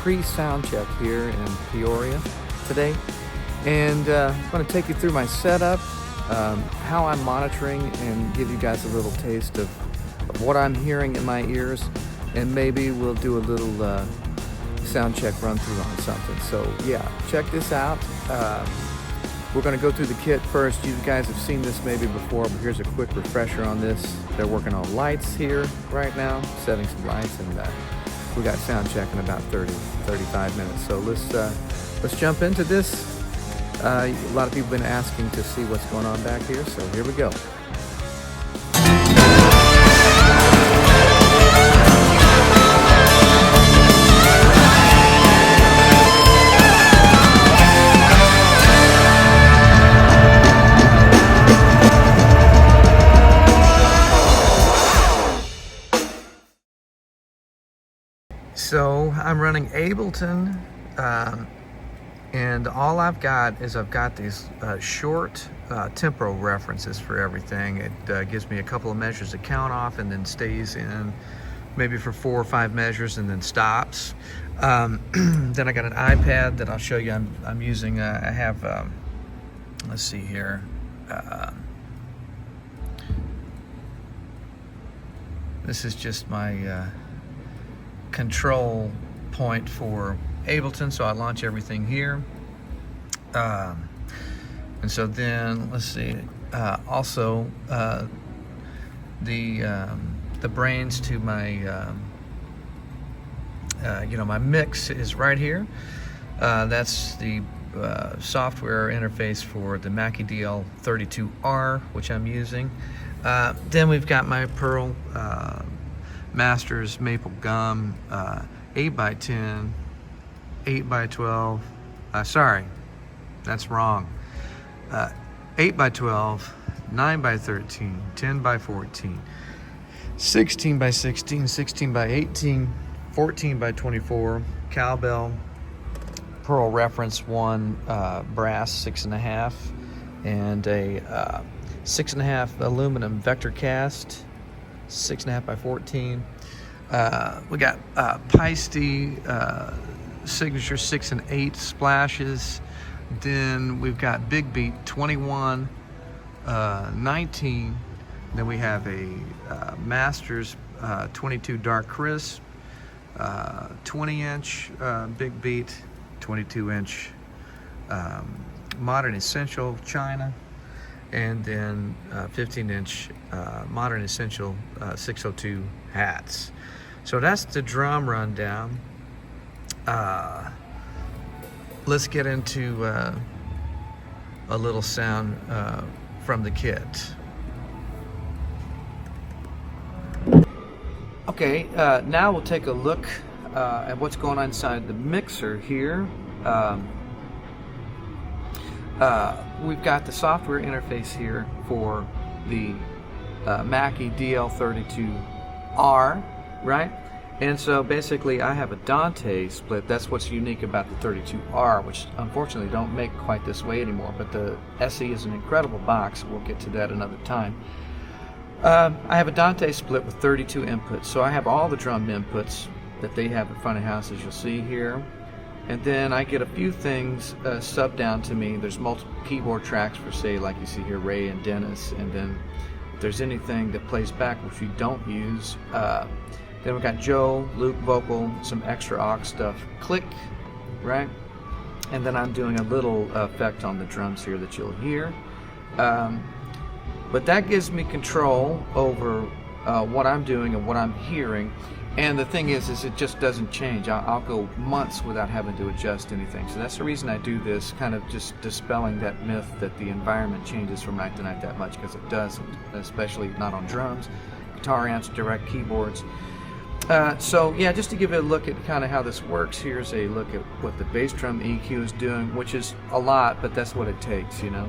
pre-sound check here in Peoria today, and I'm going to take you through my setup, how I'm monitoring, and give you guys a little taste of what I'm hearing in my ears, and maybe we'll do a little sound check run through on something. So yeah, check this out. We're going to go through the kit first. You guys have seen this maybe before, but here's a quick refresher on this. They're working on lights here right now, setting some lights, and we got sound check in about 35 minutes. So let's jump into this. A lot of people have been asking to see what's going on back here, so here we go. So I'm running Ableton, and all I've got is these short tempo references for everything. It gives me a couple of measures to count off and then stays in maybe for 4 or 5 measures and then stops. Then I got an iPad that I'll show you I'm using. I have, let's see here. This is just my control point for Ableton, so I launch everything here, and so then let's see, also the brains to my my mix is right here. That's the software interface for the Mackie DL32R, which I'm using. Then we've got my Pearl Masters Maple Gum 8x10, 8x12, sorry, that's wrong, 8x12, 9x13, 10x14, 16x16, 16x18, 14x24, cowbell, Pearl Reference 1 brass 6.5, and a 6.5 aluminum vector cast 6.5x14. We got Peisty Signature 6 and 8 splashes. Then we've got Big Beat 21, 19. Then we have a Masters 22 Dark Crisp, 20-inch Big Beat, 22-inch Modern Essential China, and then 15-inch Modern Essential 602 hats. So that's the drum rundown. Let's get into a little sound from the kit. Okay, now we'll take a look at what's going on inside the mixer here. We've got the software interface here for the Mackie DL32R, right? And so basically I have a Dante split. That's what's unique about the 32R, which unfortunately don't make quite this way anymore, but the SE is an incredible box. We'll get to that another time. I have a Dante split with 32 inputs, so I have all the drum inputs that they have in front of house, as you'll see here. And then I get a few things subbed down to me. There's multiple keyboard tracks for, say, like you see here, Ray and Dennis. And then if there's anything that plays back which we don't use, then we've got Joe, Luke vocal, some extra aux stuff, click, right? And then I'm doing a little effect on the drums here that you'll hear. But that gives me control over what I'm doing and what I'm hearing. And the thing is it just doesn't change. I'll go months without having to adjust anything. So that's the reason I do this, kind of just dispelling that myth that the environment changes from night to night that much, because it doesn't, especially not on drums, guitar amps, direct keyboards. So yeah, just to give you a look at kind of how this works, here's a look at what the bass drum EQ is doing, which is a lot, but that's what it takes, you know.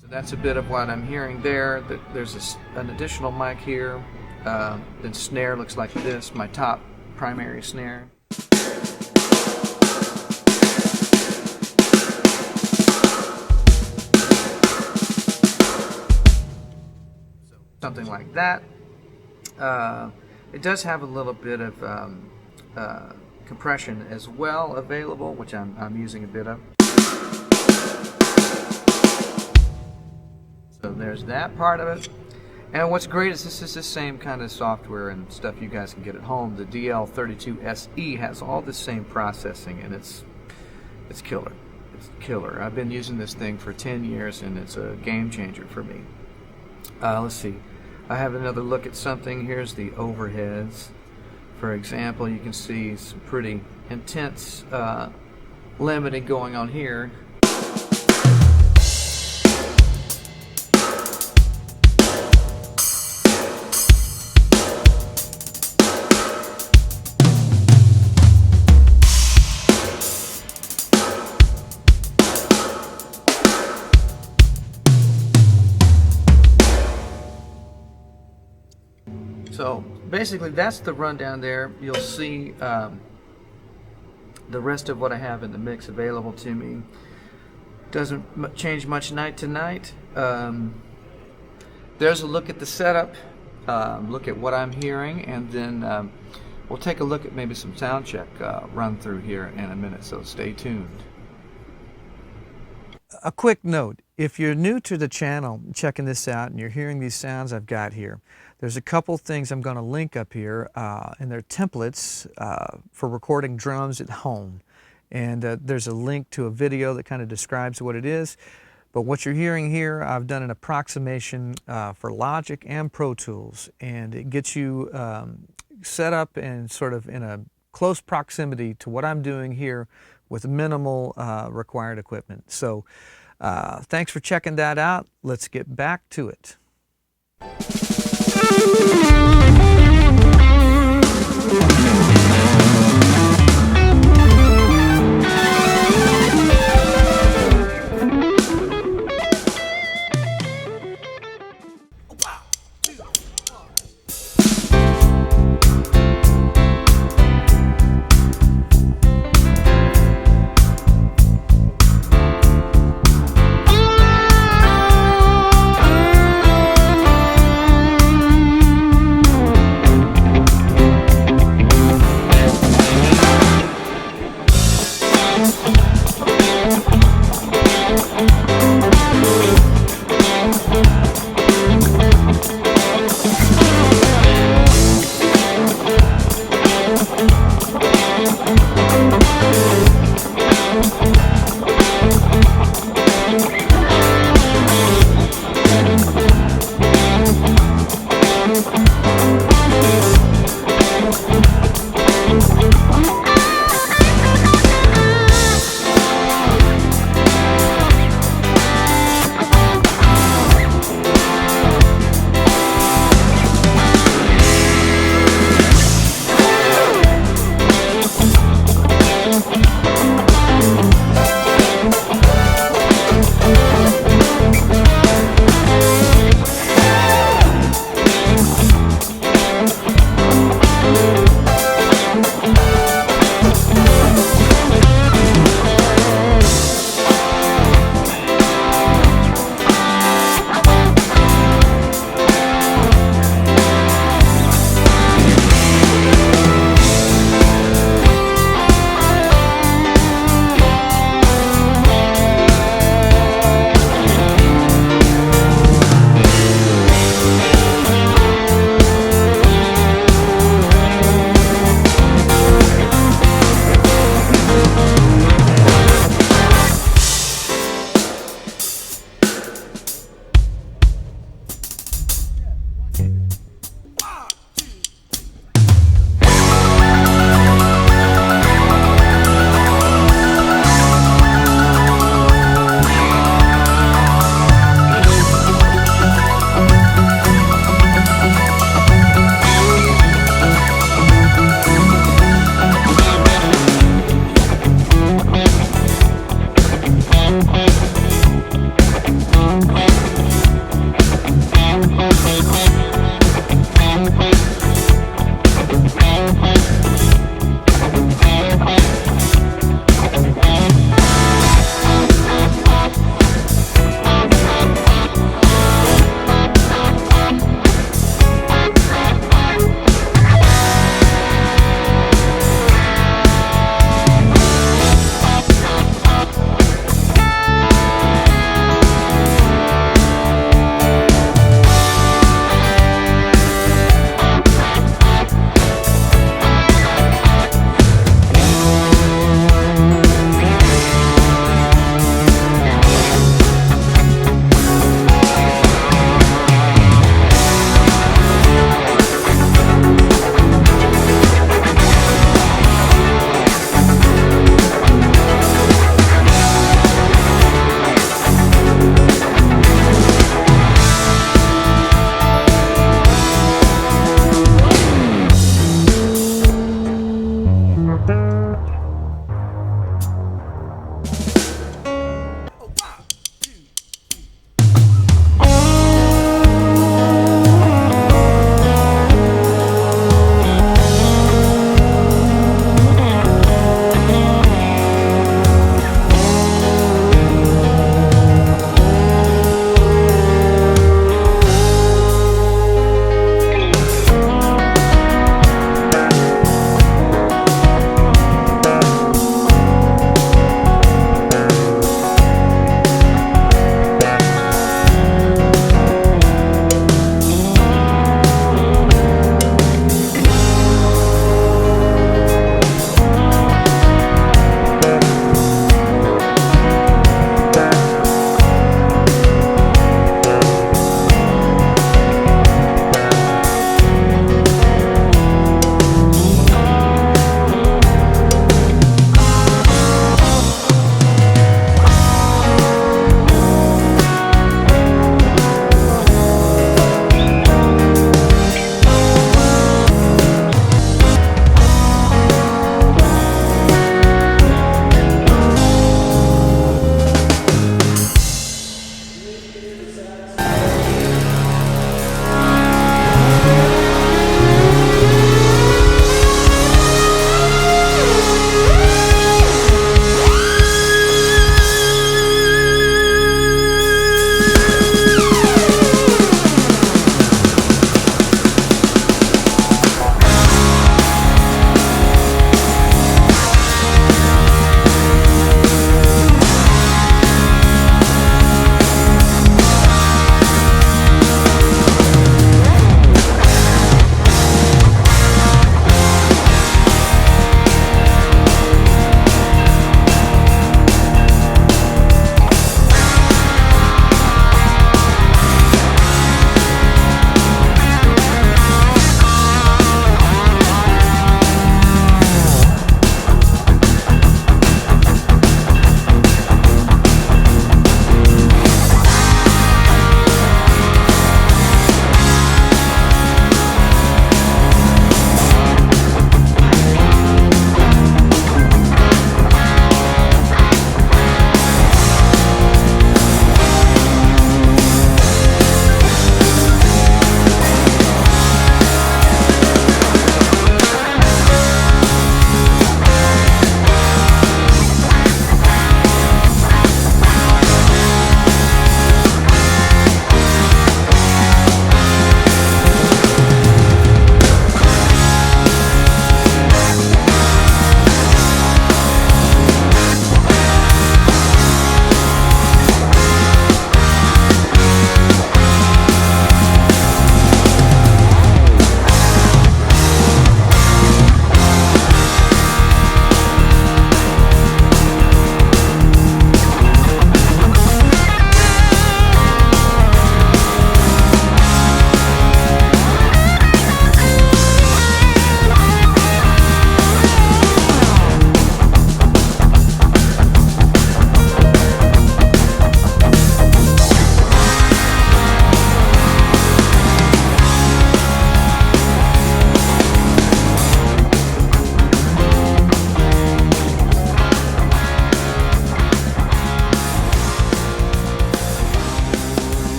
So that's a bit of what I'm hearing there. There's an additional mic here. The snare looks like this, my top primary snare. Something like that. It does have a little bit of compression as well available, which I'm using a bit of. So there's that part of it. And what's great is this is the same kind of software and stuff you guys can get at home. The DL32SE has all the same processing, and it's killer. It's killer. I've been using this thing for 10 years, and it's a game changer for me. Let's see. I have another look at something. Here's the overheads. For example, you can see some pretty intense limiting going on here. So basically that's the rundown there. You'll see the rest of what I have in the mix available to me. Doesn't change much night to night. There's a look at the setup, look at what I'm hearing, and then we'll take a look at maybe some sound check run through here in a minute, so stay tuned. A quick note, if you're new to the channel checking this out and you're hearing these sounds I've got here, there's a couple things I'm going to link up here, and they're templates for recording drums at home. And there's a link to a video that kind of describes what it is. But what you're hearing here, I've done an approximation for Logic and Pro Tools, and it gets you set up and sort of in a close proximity to what I'm doing here with minimal required equipment. So thanks for checking that out. Let's get back to it.